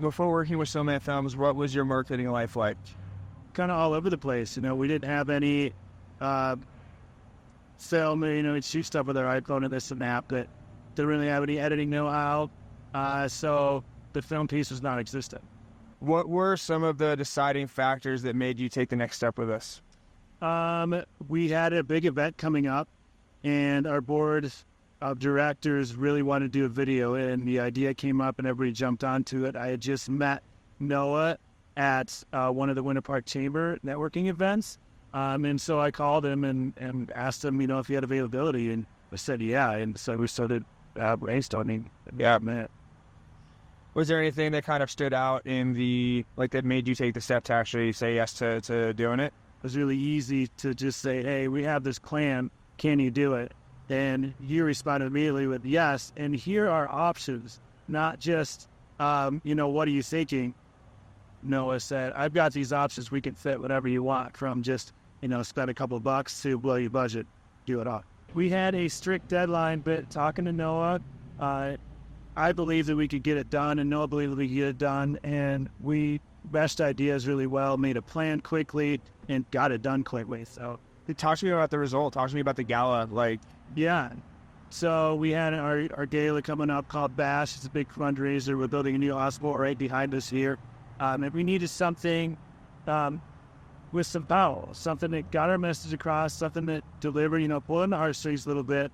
Before working with So Man Films, what was your marketing life like? Kind of all over the place. We didn't have any uh, film. We'd shoot stuff with our iPhone and this and that, but didn't really have any editing know-how. So the film piece was non-existent. What were some of the deciding factors that made you take the next step with us? We had a big event coming up, and our board of directors really wanted to do a video, and the idea came up, and everybody jumped onto it. I had just met Noah at one of the Winter Park Chamber networking events, and so I called him and asked him, if he had availability, and I said yeah, and so we started brainstorming. Yeah. Man. Was there anything that kind of stood out that made you take the step to actually say yes to doing it? It was really easy to just say, hey, we have this plan. Can you do it? And you responded immediately with yes. And here are options, not just, what are you thinking? Noah said, I've got these options. We can fit whatever you want, from just, spend a couple of bucks to blow your budget, do it all. We had a strict deadline, but talking to Noah, I believe that we could get it done, and Noah believed that we could get it done. And we meshed ideas really well, made a plan quickly, and got it done quickly. So, talk to me about the result. Talk to me about the gala. Yeah. So we had our gala coming up called Bash. It's a big fundraiser. We're building a new hospital right behind us here. And we needed something with some power, something that got our message across, something that delivered, pull in the heartstrings a little bit.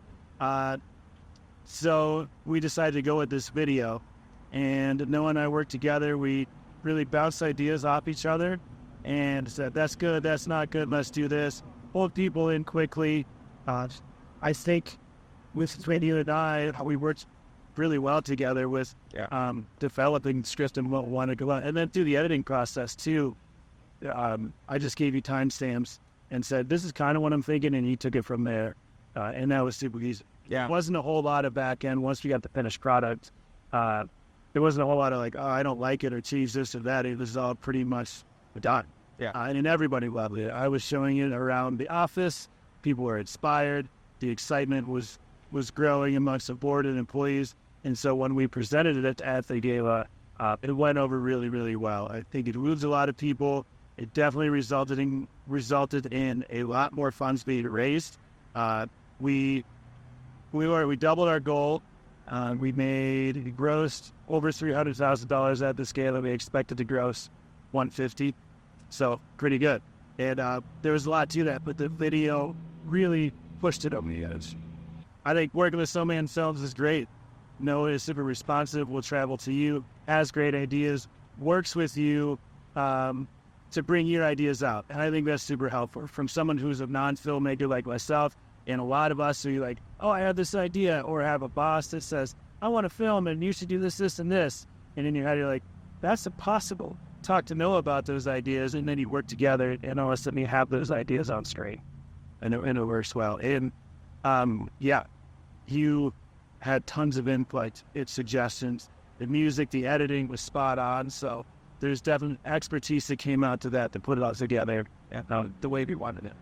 So we decided to go with this video. And Noah and I worked together. We really bounced ideas off each other and said, that's good, that's not good, let's do this. Pulled people in quickly. I think between you and I, we worked really well together with developing the script and what we want to go on. And then through the editing process too, I just gave you timestamps and said, this is kind of what I'm thinking, and he took it from there. And that was super easy. Yeah. It wasn't a whole lot of back end once we got the finished product. There wasn't a whole lot of I don't like it or change this or that. It was all pretty much done. Yeah. And everybody loved it. I was showing it around the office. People were inspired. The excitement was growing amongst the board and employees. And so when we presented it at the gala, it went over really, really well. I think it moved a lot of people. It definitely resulted in a lot more funds being raised. We doubled our goal. We grossed over $300,000 at this gala. We expected to gross $150,000, so pretty good. And there was a lot to that, but the video really pushed it over the edge. I think working with So Man Films is great. Noah is super responsive, will travel to you, has great ideas, works with you to bring your ideas out. And I think that's super helpful. From someone who's a non-filmmaker like myself, and a lot of us who are like, oh, I have this idea, or have a boss that says, I want to film and you should do this, this, and this. And in your head, you're like, that's impossible. Talk to Noah about those ideas, and then you work together, and all of a sudden you have those ideas on screen. And it works well. And you had tons of input, its suggestions. The music, the editing was spot on. So there's definitely expertise that came out to that to put it all together the way we wanted it.